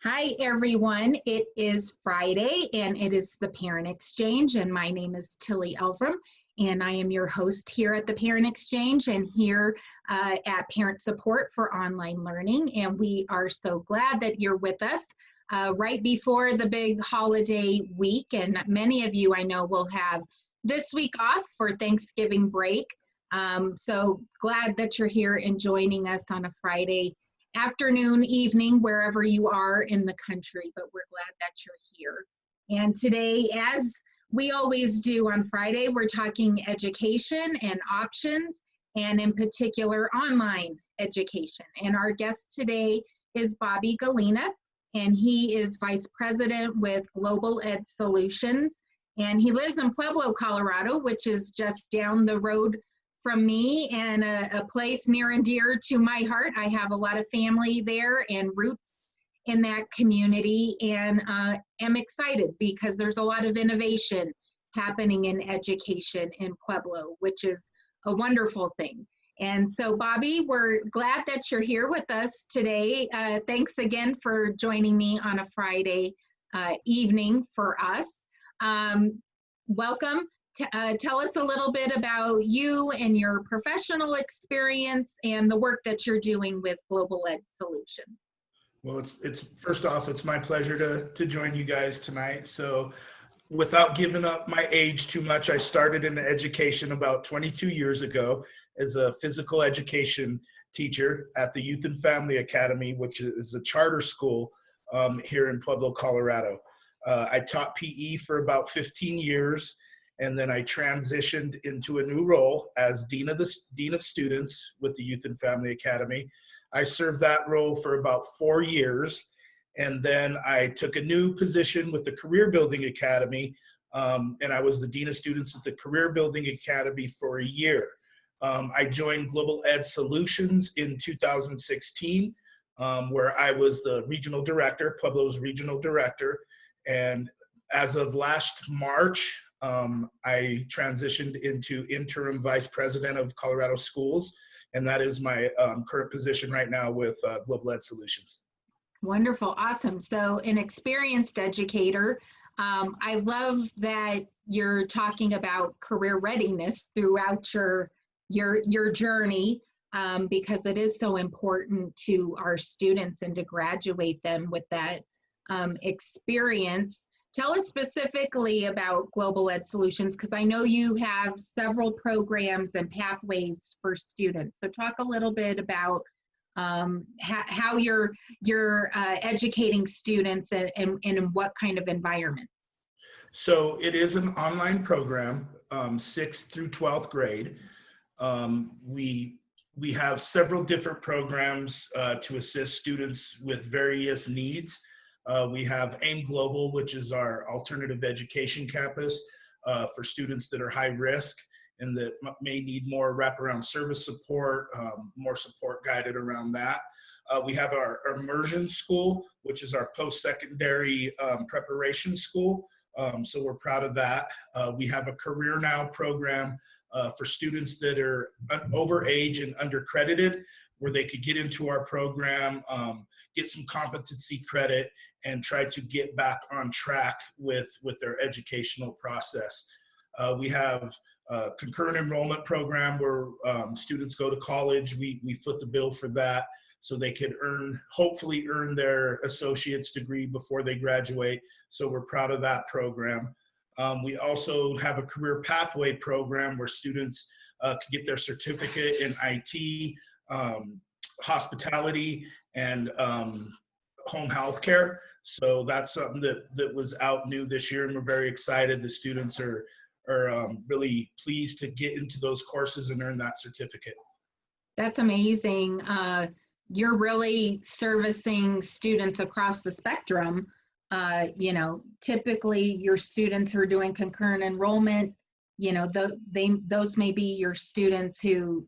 Hi, everyone. It is Friday and it is the Parent Exchange, and my name is Tilly Elvrum, and I am your host here at the Parent Exchange and here at Parent Support for Online Learning. And we are so glad that you're with us right before the big holiday week. And many of you I know will have this week off for Thanksgiving break. So glad that you're here and joining us on a Friday afternoon, evening, wherever you are in the country, but we're glad that you're here. And today, as we always do on Friday, we're talking education and options, and in particular, online education. And our guest today is Bobby Gallina, and he is Vice President with Global Ed Solutions. And he lives in Pueblo, Colorado, which is just down the road from me, and a place near and dear to my heart. I have a lot of family there and roots in that community, and am excited because there's a lot of innovation happening in education in Pueblo, which is a wonderful thing. And so, Bobby, we're glad that you're here with us today. Thanks again for joining me on a Friday evening for us. Welcome. Tell us a little bit about you and your professional experience and the work that you're doing with Global Ed Solutions. Well, it's first off, it's my pleasure to join you guys tonight. So without giving up my age too much, I started in education about 22 years ago as a physical education teacher at the Youth and Family Academy, which is a charter school here in Pueblo, Colorado. I taught PE for about 15 years. And then I transitioned into a new role as Dean of Students with the Youth and Family Academy. I served that role for about 4 years. And then I took a new position with the Career Building Academy. And I was the Dean of Students at the Career Building Academy for a year. I joined Global Ed Solutions in 2016, where I was the regional director, Pueblo's regional director. And as of last March, I transitioned into interim vice president of Colorado Schools, and that is my current position right now with Global Ed Solutions. Wonderful, awesome. So an experienced educator. I love that you're talking about career readiness throughout your journey, because it is so important to our students and to graduate them with that experience. Tell us specifically about Global Ed Solutions, because I know you have several programs and pathways for students. So talk a little bit about how you're educating students and in what kind of environment. So it is an online program, 6th through 12th grade. We have several different programs to assist students with various needs. We have AIM Global, which is our alternative education campus for students that are high risk and that may need more wraparound service support, more support guided around that. We have our immersion school, which is our post-secondary preparation school. So we're proud of that. We have a Career Now program for students that are over age and undercredited, where they could get into our program, get some competency credit, and try to get back on track with their educational process. We have a concurrent enrollment program where students go to college. We foot the bill for that so they could hopefully earn their associate's degree before they graduate. So we're proud of that program. We also have a career pathway program where students could get their certificate in IT, hospitality, and home health care. So that's something that was out new this year, and we're very excited. The students are really pleased to get into those courses and earn that certificate. That's amazing. You're really servicing students across the spectrum. Typically your students who are doing concurrent enrollment, those may be your students who,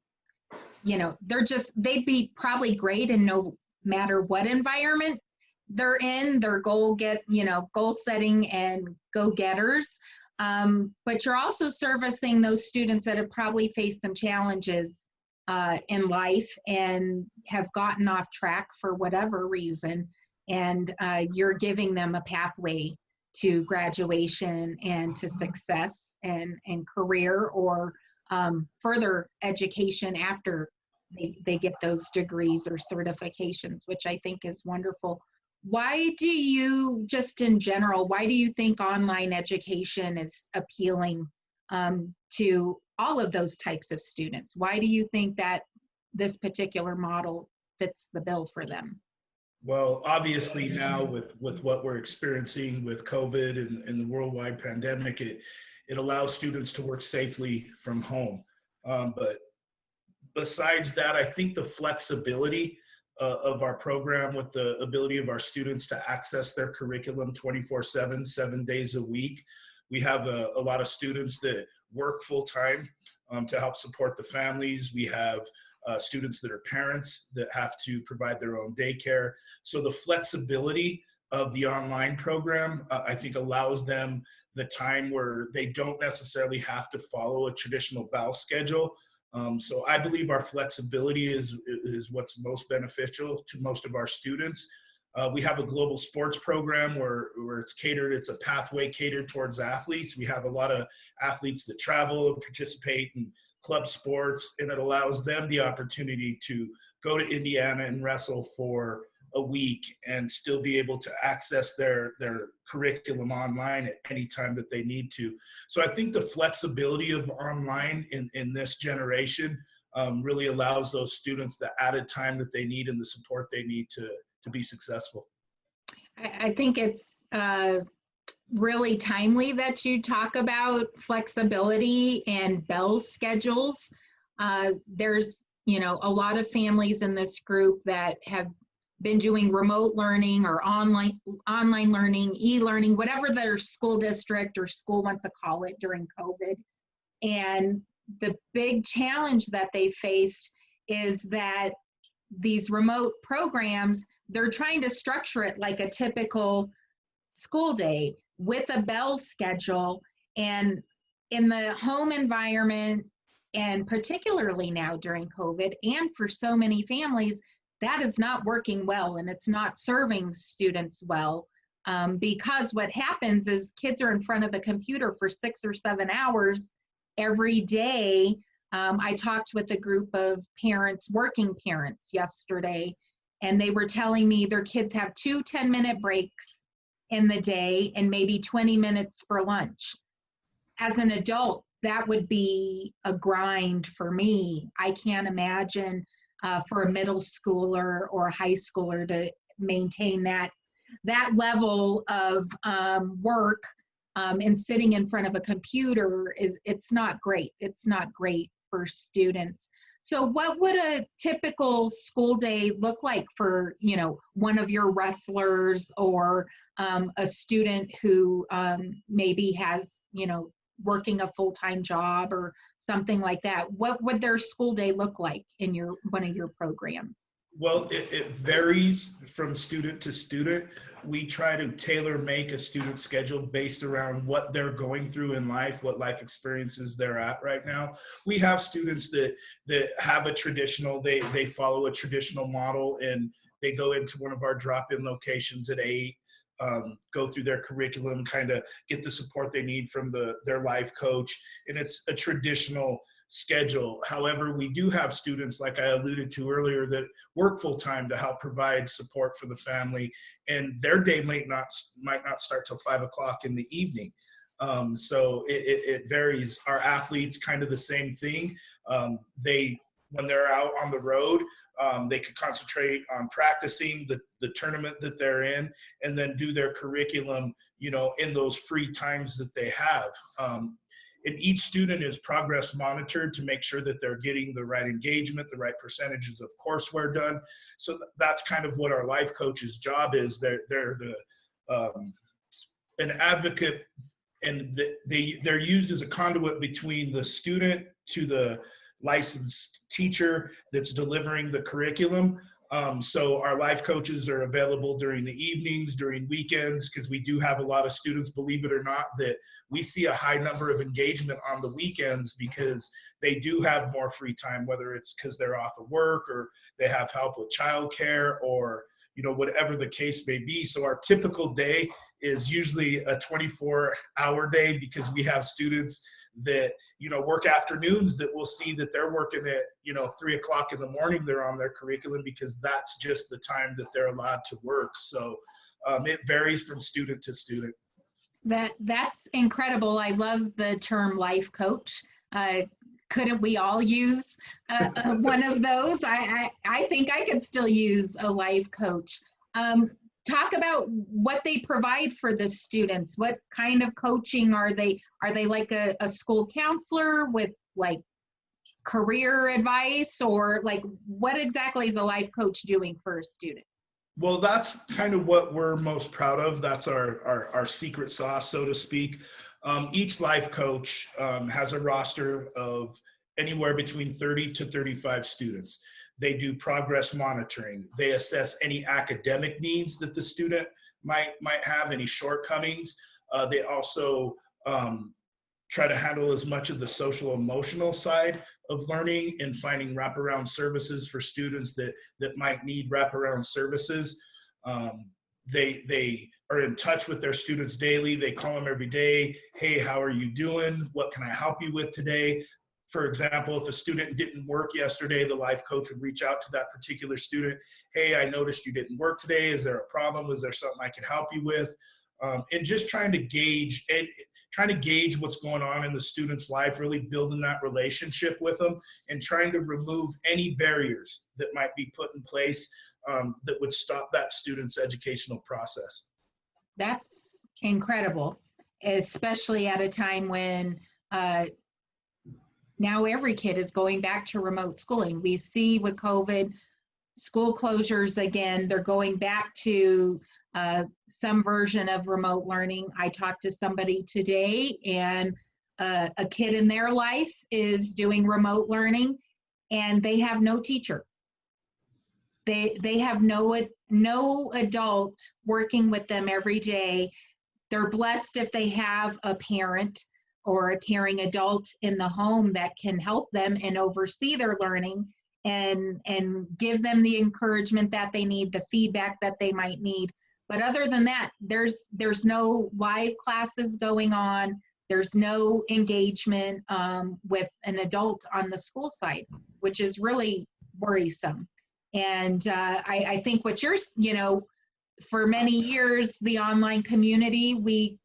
they'd be probably great in no matter what environment they're in. They're goal setting and go-getters. But you're also servicing those students that have probably faced some challenges in life and have gotten off track for whatever reason. and you're giving them a pathway to graduation and to success and career, or further education after they get those degrees or certifications, which I think is wonderful. Why do you, just in general, why do you think online education is appealing to all of those types of students? Why do you think that this particular model fits the bill for them? Well, obviously now with what we're experiencing with COVID and the worldwide pandemic, it allows students to work safely from home. But besides that, I think the flexibility of our program, with the ability of our students to access their curriculum 24/7, 7 days a week. We have a lot of students that work full time to help support the families. We have students that are parents that have to provide their own daycare. So the flexibility of the online program, I think, allows them the time where they don't necessarily have to follow a traditional BAL schedule. So I believe our flexibility is what's most beneficial to most of our students. We have a global sports program where it's catered, it's a pathway catered towards athletes. We have a lot of athletes that travel and participate in club sports, and it allows them the opportunity to go to Indiana and wrestle for a week and still be able to access their curriculum online at any time that they need to. So I think the flexibility of online in this generation really allows those students the added time that they need and the support they need to be successful. I think it's really timely that you talk about flexibility and bell schedules. There's, a lot of families in this group that have been doing remote learning or online learning, e-learning, whatever their school district or school wants to call it during COVID. And the big challenge that they faced is that these remote programs, they're trying to structure it like a typical school day with a bell schedule. And in the home environment, and particularly now during COVID, and for so many families, that is not working well, and it's not serving students well, because what happens is kids are in front of the computer for 6 or 7 hours every day. I talked with a group of parents, working parents, yesterday, and they were telling me their kids have 2 10-minute breaks in the day and maybe 20 minutes for lunch. As an adult, that would be a grind for me. I can't imagine for a middle schooler or a high schooler to maintain that level of work and sitting in front of a computer. It's not great. It's not great for students. So what would a typical school day look like for, one of your wrestlers, or a student who maybe has, working a full-time job or something like that? What would their school day look like in one of your programs? Well, it varies from student to student. We try to tailor make a student schedule based around what they're going through in life, what life experiences they're at right now. We have students that have a traditional, they follow a traditional model, and they go into one of our drop-in locations at 8, go through their curriculum, kind of get the support they need from their life coach, and it's a traditional schedule. However, we do have students, like I alluded to earlier, that work full time to help provide support for the family, and their day might not start till 5 o'clock in the evening. So it varies. Our athletes, kind of the same thing. When they're out on the road, they could concentrate on practicing the tournament that they're in, and then do their curriculum, in those free times that they have. And each student is progress monitored to make sure that they're getting the right engagement, the right percentages of courseware done. So that's kind of what our life coach's job is. They're an advocate, and they're used as a conduit between the student to the licensed teacher that's delivering the curriculum. So our life coaches are available during the evenings, during weekends, because we do have a lot of students, believe it or not, that we see a high number of engagement on the weekends because they do have more free time, whether it's because they're off of work, or they have help with childcare, or whatever the case may be. So our typical day is usually a 24-hour day, because we have students that, work afternoons that we'll see that they're working at, 3 o'clock in the morning, they're on their curriculum, because that's just the time that they're allowed to work. So it varies from student to student. That's incredible. I love the term life coach. Couldn't we all use one of those? I think I could still use a life coach. Talk about what they provide for the students. What kind of coaching are they? Are they like a school counselor with like career advice, or like what exactly is a life coach doing for a student? Well, that's kind of what we're most proud of. That's our secret sauce, so to speak. Each life coach has a roster of anywhere between 30 to 35 students. They do progress monitoring. They assess any academic needs that the student might have, any shortcomings. They also try to handle as much of the social emotional side of learning and finding wraparound services for students that might need wraparound services. They are in touch with their students daily. They call them every day. Hey, how are you doing? What can I help you with today? For example, if a student didn't work yesterday, the life coach would reach out to that particular student. Hey, I noticed you didn't work today. Is there a problem? Is there something I can help you with? And just trying to gauge what's going on in the student's life, really building that relationship with them, and trying to remove any barriers that might be put in place that would stop that student's educational process. That's incredible, especially at a time when now every kid is going back to remote schooling. We see with COVID, school closures again, they're going back to some version of remote learning. I talked to somebody today, and a kid in their life is doing remote learning, and they have no teacher. They have no adult working with them every day. They're blessed if they have a parent or a caring adult in the home that can help them and oversee their learning and give them the encouragement that they need, the feedback that they might need. But other than that, there's no live classes going on. There's no engagement with an adult on the school side, which is really worrisome. And I think what you're, for many years, the online community, we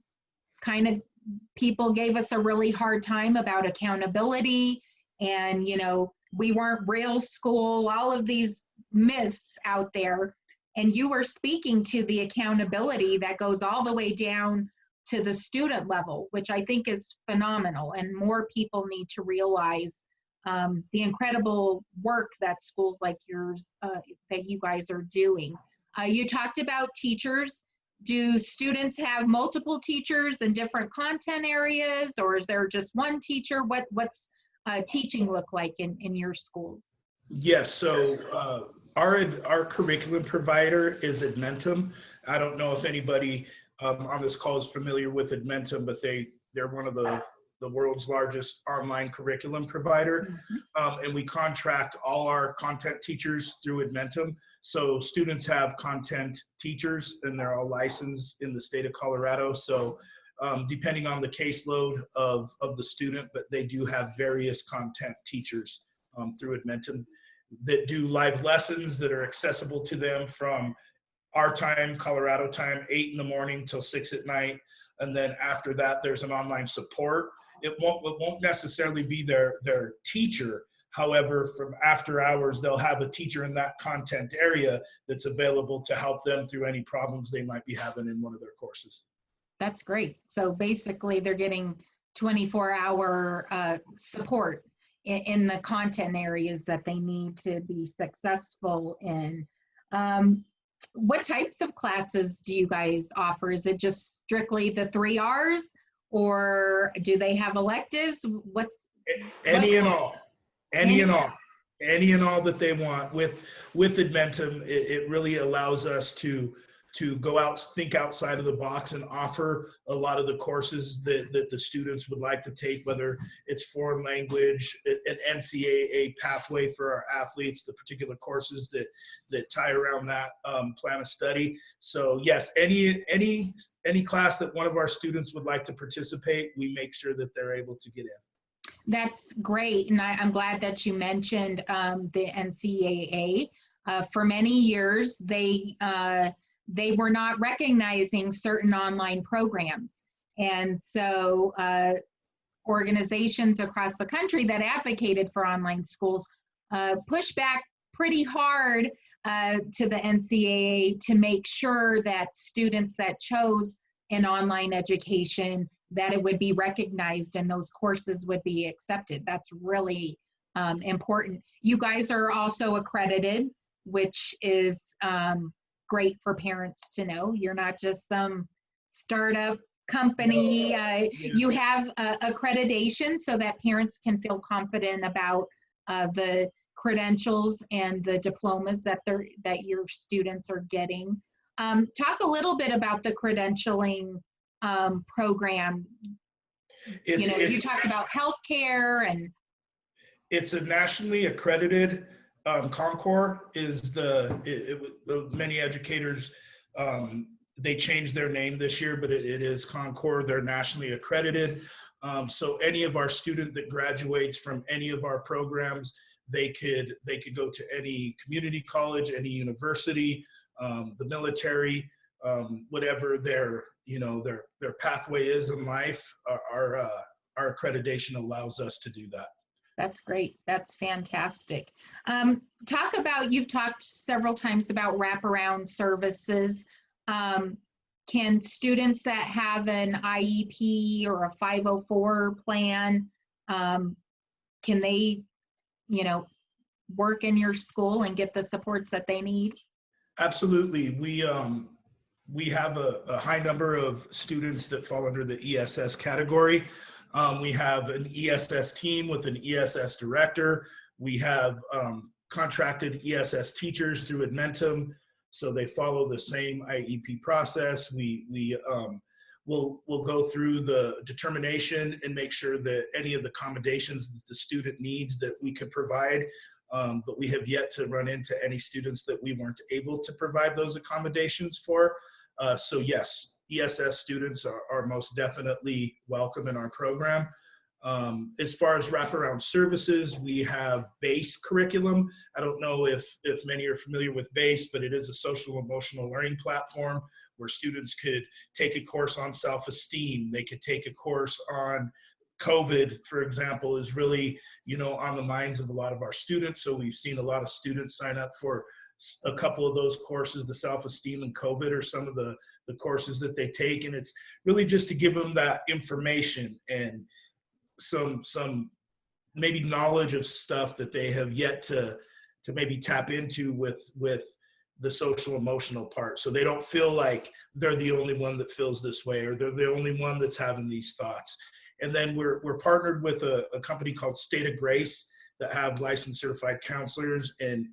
kind of, people gave us a really hard time about accountability, and we weren't real school, all of these myths out there. And you were speaking to the accountability that goes all the way down to the student level, which I think is phenomenal, and more people need to realize the incredible work that schools like yours, that you guys are doing. You talked about teachers. Do students have multiple teachers in different content areas, or is there just one teacher? What's teaching look like in your schools? Yes, so our curriculum provider is Edmentum. I don't know if anybody on this call is familiar with Edmentum, but they're one of the world's largest online curriculum provider. And we contract all our content teachers through Edmentum. So students have content teachers, and they're all licensed in the state of Colorado. So depending on the caseload of the student, but they do have various content teachers through Edmentum that do live lessons that are accessible to them from our time, Colorado time, 8 in the morning till 6 at night. And then after that, there's an online support. It won't necessarily be their teacher. However, from after hours, they'll have a teacher in that content area that's available to help them through any problems they might be having in one of their courses. That's great. So basically, they're getting 24-hour support in the content areas that they need to be successful in. What types of classes do you guys offer? Is it just strictly the 3 R's, or do they have electives? Any and all that they want. With Edmentum, it really allows us to to go out, think outside of the box, and offer a lot of the courses that the students would like to take, whether it's foreign language, an NCAA pathway for our athletes, the particular courses that tie around that plan of study. So yes, any class that one of our students would like to participate, we make sure that they're able to get in. That's great, and I'm glad that you mentioned the NCAA. For many years, they were not recognizing certain online programs. And so organizations across the country that advocated for online schools pushed back pretty hard to the NCAA to make sure that students that chose an online education, that it would be recognized and those courses would be accepted. That's really important. You guys are also accredited, which is great for parents to know. You're not just some startup company. You have accreditation so that parents can feel confident about the credentials and the diplomas that your students are getting. Talk a little bit about the credentialing program. You talked about healthcare, and it's a nationally accredited Concord is many educators, they changed their name this year, but it is Concord. They're nationally accredited. So any of our student that graduates from any of our programs, they could go to any community college, any university, the military, whatever their pathway is in life. Our accreditation allows us to do that. That's great. That's fantastic. You've talked several times about wraparound services. Can students that have an IEP or a 504 plan, can they, work in your school and get the supports that they need? Absolutely. We have a high number of students that fall under the ESS category. We have an ESS team with an ESS director. We have contracted ESS teachers through Admentum, so they follow the same IEP process. We'll go through the determination and make sure that any of the accommodations that the student needs that we could provide, but we have yet to run into any students that we weren't able to provide those accommodations for. So yes, ESS students are most definitely welcome in our program. As far as wraparound services, we have BASE curriculum. I don't know if many are familiar with BASE, but it is a social emotional learning platform where students could take a course on self-esteem. They could take a course on COVID, for example, is really, on the minds of a lot of our students. So we've seen a lot of students sign up for a couple of those courses. The self-esteem and COVID are some of the courses that they take, and it's really just to give them that information and some maybe knowledge of stuff that they have yet to maybe tap into with the social emotional part, so they don't feel like they're the only one that feels this way or they're the only one that's having these thoughts. And then we're partnered with a company called State of Grace that have licensed certified counselors, and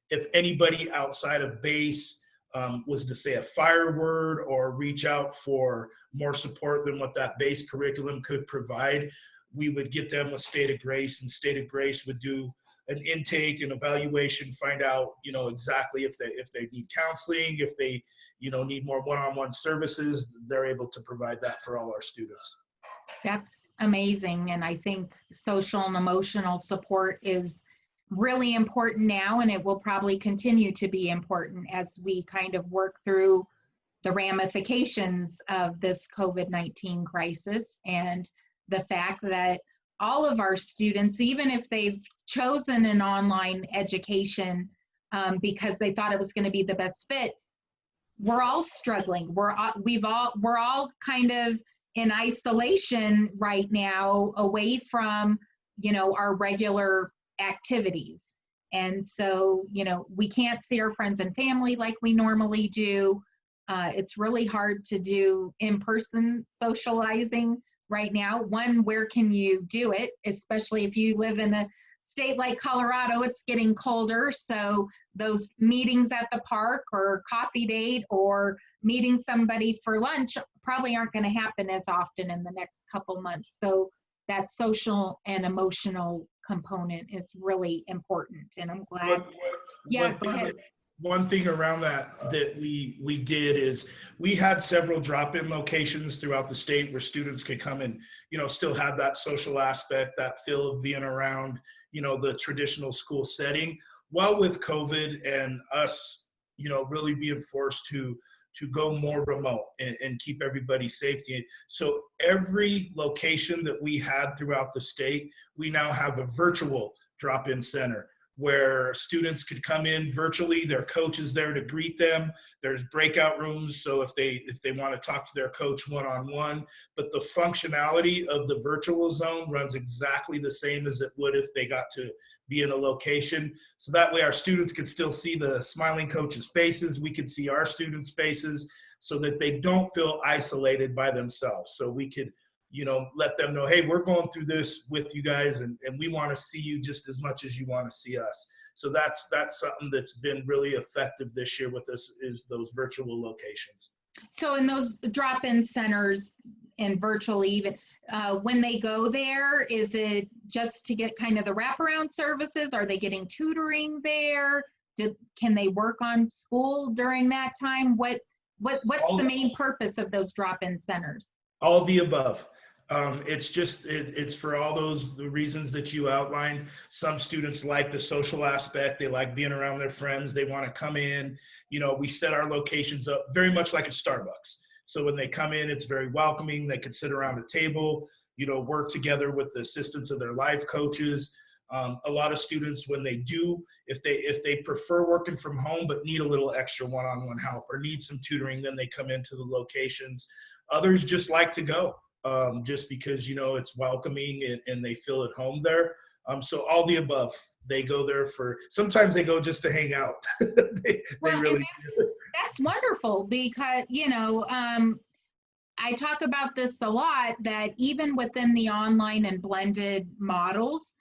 if anybody outside of BASE was to say a fire word or reach out for more support than what that BASE curriculum could provide, we would get them with State of Grace, and State of Grace would do an intake and evaluation, find out, exactly if they need counseling, if they, need more one-on-one services. They're able to provide that for all our students. That's amazing. And I think social and emotional support is really important now, and it will probably continue to be important as we kind of work through the ramifications of this COVID-19 crisis, and the fact that all of our students, even if they've chosen an online education because they thought it was going to be the best fit, we're all struggling. We're all kind of in isolation right now, away from our regular activities. And so we can't see our friends and family like we normally do. It's really hard to do in-person socializing right now. One, where can you do it, especially if you live in a state like Colorado? It's getting colder, so those meetings at the park or coffee date or meeting somebody for lunch probably aren't going to happen as often in the next couple months. So that social and emotional component is really important, and I'm glad. One, Yeah, one go thing ahead. one thing around that we did is we had several drop-in locations throughout the state where students could come and, you know, still have that social aspect, that feel of being around, you know, the traditional school setting. While with COVID and us, you know, really being forced to go more remote and keep everybody safety. So every location that we had throughout the state, we now have a virtual drop-in center where students could come in virtually. Their coach is there to greet them. There's breakout rooms, so if they want to talk to their coach one-on-one. But the functionality of the virtual zone runs exactly the same as it would if they got to be in a location. So that way our students can still see the smiling coaches' faces. We can see our students' faces so that they don't feel isolated by themselves. So we could, you know, let them know, hey, we're going through this with you guys, and we want to see you just as much as you want to see us. So that's something that's been really effective this year with us, is those virtual locations. So in those drop-in centers and virtually even, when they go there, is it just to get kind of the wraparound services? Are they getting tutoring there? Can they work on school during that time? What's the main purpose of those drop-in centers? All of the above. It's just, it's for all the reasons that you outlined. Some students like the social aspect. They like being around their friends. They want to come in. You know, we set our locations up very much like a Starbucks. So when they come in, it's very welcoming. They can sit around a table, you know, work together with the assistance of their life coaches. A lot of students, when they do, if they prefer working from home but need a little extra one-on-one help or need some tutoring, then they come into the locations. Others just like to go, just because, you know, it's welcoming and they feel at home there. So all the above. They go there for, sometimes they go just to hang out. they really that's wonderful, because, you know, I talk about this a lot, that even within the online and blended models,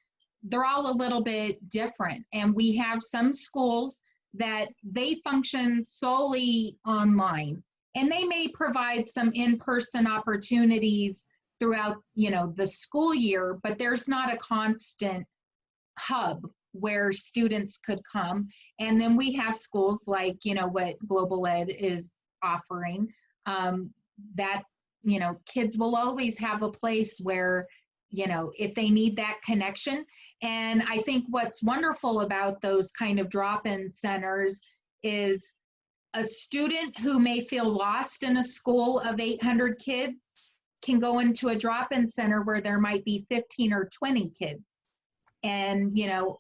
they're all a little bit different. And we have some schools that they function solely online, and they may provide some in-person opportunities throughout, you know, the school year, but there's not a constant hub where students could come. And then we have schools like, you know, what Global Ed is offering, that, you know, kids will always have a place where, you know, if they need that connection. And I think what's wonderful about those kind of drop-in centers is a student who may feel lost in a school of 800 kids can go into a drop-in center where there might be 15 or 20 kids and, you know,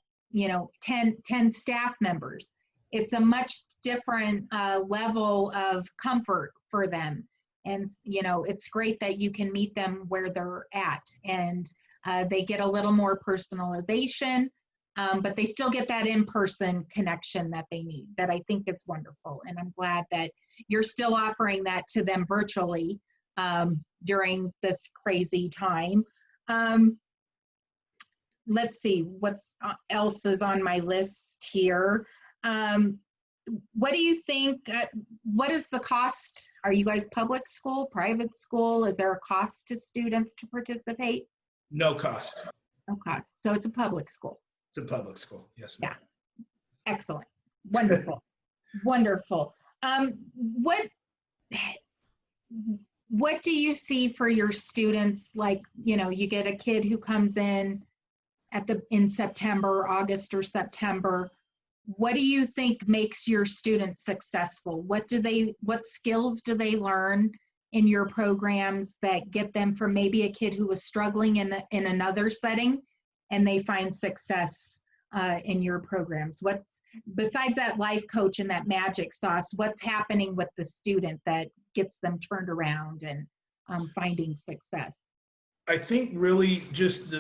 10 staff members. It's a much different level of comfort for them. And, you know, it's great that you can meet them where they're at, and they get a little more personalization, but they still get that in-person connection that they need, that I think is wonderful. And I'm glad that you're still offering that to them virtually during this crazy time. Let's see what else is on my list here. What do you think, what is the cost? Are you guys public school, private school? Is there a cost to students to participate? No cost. No cost. So it's a public school. It's a public school. Yes, ma'am. Yeah. Excellent. Wonderful. Wonderful. What do you see for your students? Like, you know, you get a kid who comes in in September, August or September. What do you think makes your students successful? What skills do they learn in your programs that get them from maybe a kid who was struggling in another setting, and they find success in your programs? What's, besides that life coach and that magic sauce, what's happening with the student that gets them turned around and finding success? I think really just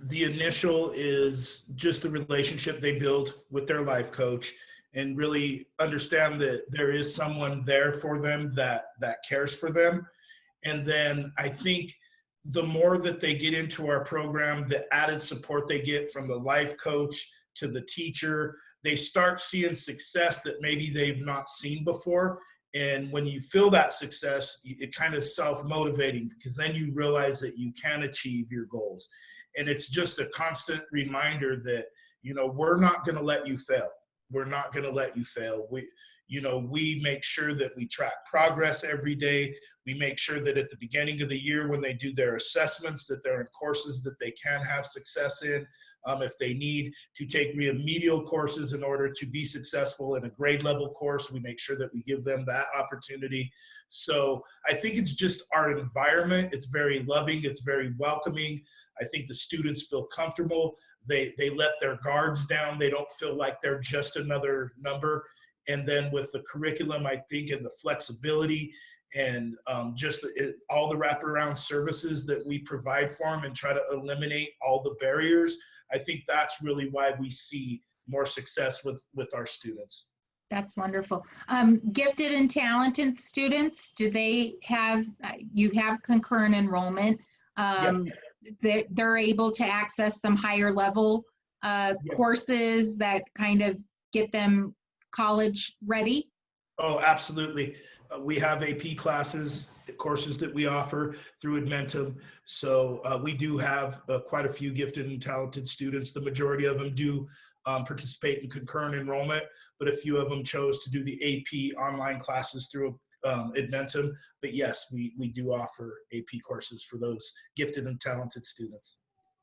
the initial is just the relationship they build with their life coach, and really understand that there is someone there for them that cares for them. And then I think the more that they get into our program, the added support they get from the life coach to the teacher, they start seeing success that maybe they've not seen before. And when you feel that success, it kind of self-motivating, because then you realize that you can achieve your goals. And it's just a constant reminder that, we're not going to let you fail. We're not going to let you fail. We make sure that we track progress every day. We make sure that at the beginning of the year, when they do their assessments, that they're in courses that they can have success in. If they need to take remedial courses in order to be successful in a grade level course, we make sure that we give them that opportunity. So I think it's just our environment. It's very loving. It's very welcoming. I think the students feel comfortable. They let their guards down. They don't feel like they're just another number. And then with the curriculum, I think, and the flexibility and all the wraparound services that we provide for them and try to eliminate all the barriers, I think that's really why we see more success with our students. That's wonderful. Gifted and talented students, do they have, you have concurrent enrollment? Yes. They're able to access some higher level Yes. courses that kind of get them college ready? Oh, absolutely. We have AP classes, courses that we offer through Edmentum. So we do have quite a few gifted and talented students. The majority of them do participate in concurrent enrollment, but a few of them chose to do the AP online classes through Edmentum. But yes, we do offer AP courses for those gifted and talented students.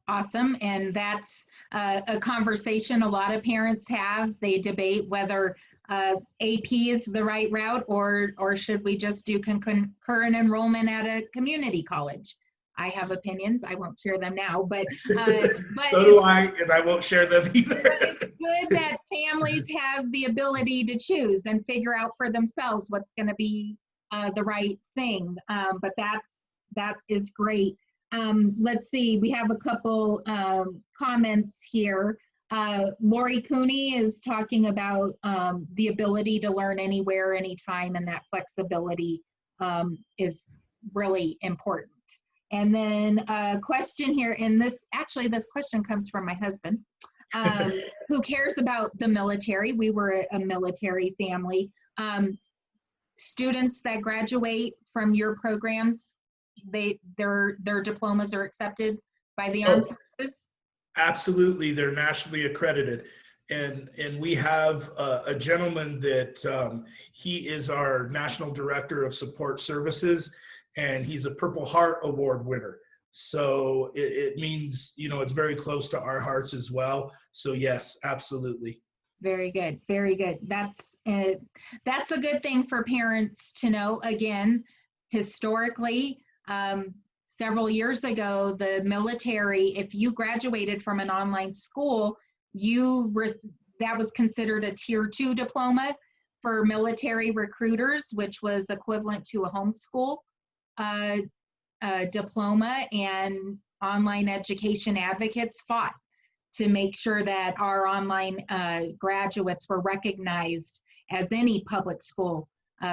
Awesome. And that's a conversation a lot of parents have. They debate whether AP is the right route, or should we just do concurrent enrollment at a community college. I have opinions. I won't share them now, but so do I, and I won't share them either. But it's good that families have the ability to choose and figure out for themselves what's going to be the right thing. But that is great. Let's see, we have a couple comments here. Lori Cooney is talking about the ability to learn anywhere, anytime, and that flexibility is really important. And then a question here, and this question comes from my husband, who cares about the military. We were a military family. Students that graduate from your programs, their diplomas are accepted by the Armed Forces? Absolutely, they're nationally accredited. And we have a gentleman that he is our National Director of Support Services, and he's a Purple Heart Award winner. So it means, it's very close to our hearts as well. So yes, absolutely. Very good, very good. That's a good thing for parents to know. Again, historically, several years ago, the military, if you graduated from an online school, that was considered a Tier 2 diploma for military recruiters, which was equivalent to a homeschool diploma. And online education advocates fought to make sure that our online graduates were recognized as any public school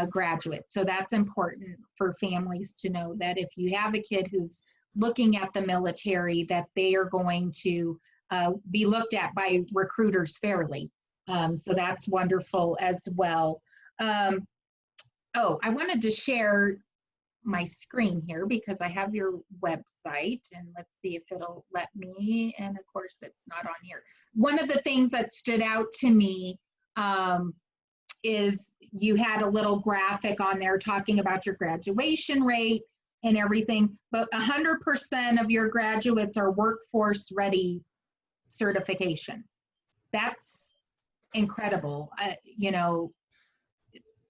graduate. So that's important for families to know, that if you have a kid who's looking at the military, that they are going to be looked at by recruiters fairly. So that's wonderful as well. I wanted to share my screen here because I have your website, and let's see if it'll let me. And of course it's not on here. One of the things that stood out to me is you had a little graphic on there talking about your graduation rate and everything, but 100% of your graduates are workforce ready certification. That's incredible.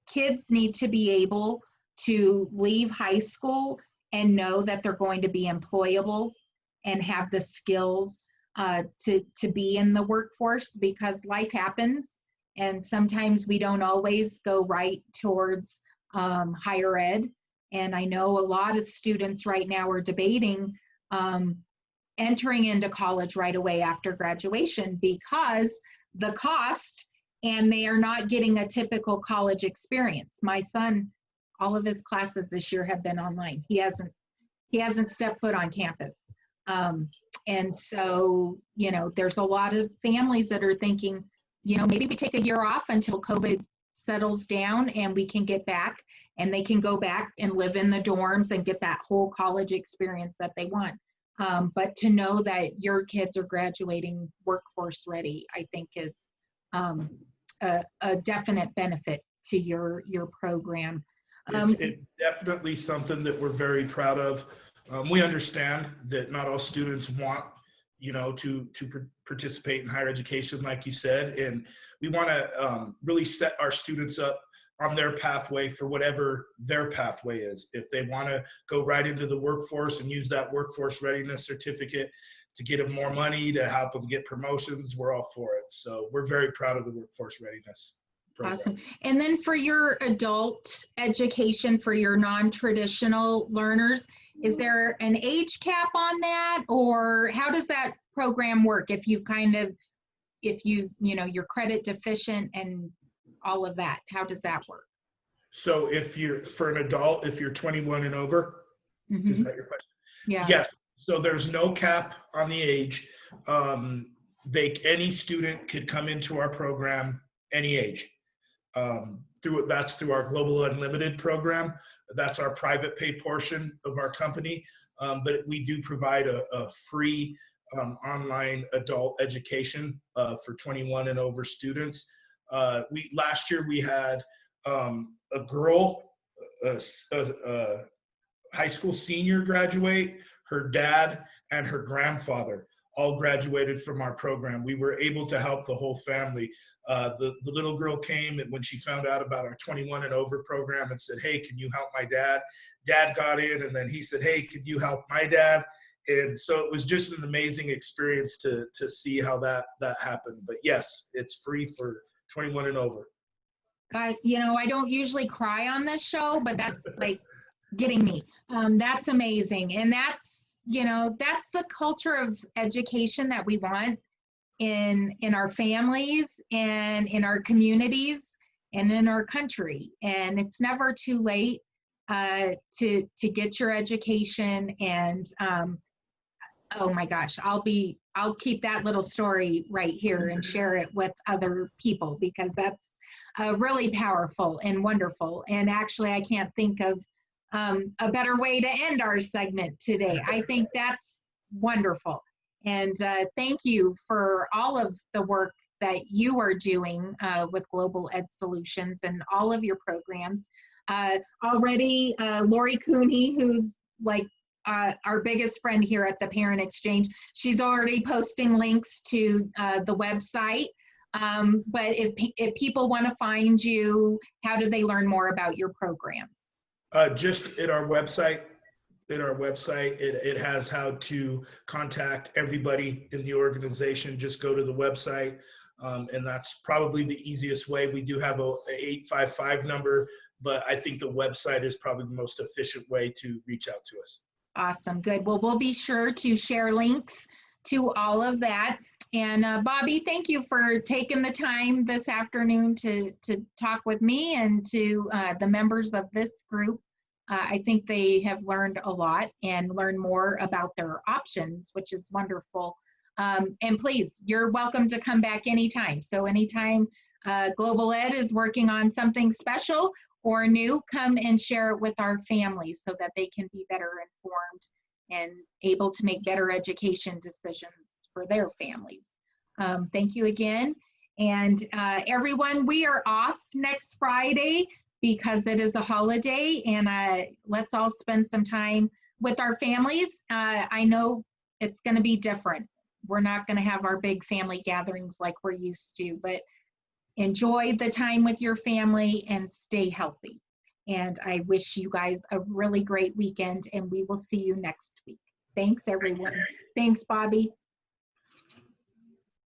Kids need to be able to leave high school and know that they're going to be employable and have the skills to be in the workforce, because life happens. And sometimes we don't always go right towards higher ed. And I know a lot of students right now are debating entering into college right away after graduation because the cost, and they are not getting a typical college experience. My son, all of his classes this year have been online. He hasn't stepped foot on campus. And so, there's a lot of families that are thinking, maybe we take a year off until COVID settles down and we can get back and they can go back and live in the dorms and get that whole college experience that they want. But to know that your kids are graduating workforce ready, I think is a definite benefit to your program. It's definitely something that we're very proud of. We understand that not all students want, to participate in higher education, like you said, and we want to really set our students up on their pathway for whatever their pathway is. If they want to go right into the workforce and use that workforce readiness certificate to get them more money, to help them get promotions, we're all for it. So we're very proud of the workforce readiness program. Awesome. And then for your adult education, for your non-traditional learners, is there an age cap on that, or how does that program work if you're credit deficient and all of that? How does that work? So for an adult, if you're 21 and over, is that your question? Yeah. Yes. So there's no cap on the age. Any student could come into our program any age. That's through our Global Unlimited program. That's our private pay portion of our company. But we do provide a free online adult education for 21 and over students. Last year we had a girl, a high school senior graduate, her dad and her grandfather all graduated from our program. We were able to help the whole family. The little girl came, and when she found out about our 21 and over program, and said, "Hey, can you help my dad?" Dad got in, and then he said, "Hey, can you help my dad?" And so it was just an amazing experience to see how that happened. But yes, it's free for 21 and over. God, I don't usually cry on this show, but that's like getting me. That's amazing. And that's the culture of education that we want in our families and in our communities and in our country. And it's never too late to get your education. And oh my gosh, I'll keep that little story right here and share it with other people, because that's really powerful and wonderful. And actually, I can't think of a better way to end our segment today. I think that's wonderful. And thank you for all of the work that you are doing with Global Ed Solutions and all of your programs. Already, Lori Cooney, who's like our biggest friend here at the Parent Exchange, she's already posting links to the website. But if people want to find you, how do they learn more about your programs? Just at our website. It has how to contact everybody in the organization. Just go to the website, and that's probably the easiest way. We do have a 855 number, but I think the website is probably the most efficient way to reach out to us. Awesome, good. Well, we'll be sure to share links to all of that. And Bobby, thank you for taking the time this afternoon to talk with me and to the members of this group. I think they have learned a lot and learned more about their options, which is wonderful. And please, you're welcome to come back anytime. So anytime Global Ed is working on something special or new, come and share it with our families so that they can be better informed and able to make better education decisions for their families. Thank you again. And everyone, we are off next Friday because it is a holiday, and let's all spend some time with our families. I know it's going to be different. We're not going to have our big family gatherings like we're used to, but enjoy the time with your family and stay healthy. And I wish you guys a really great weekend, and we will see you next week. Thanks, everyone. Thanks, Bobby.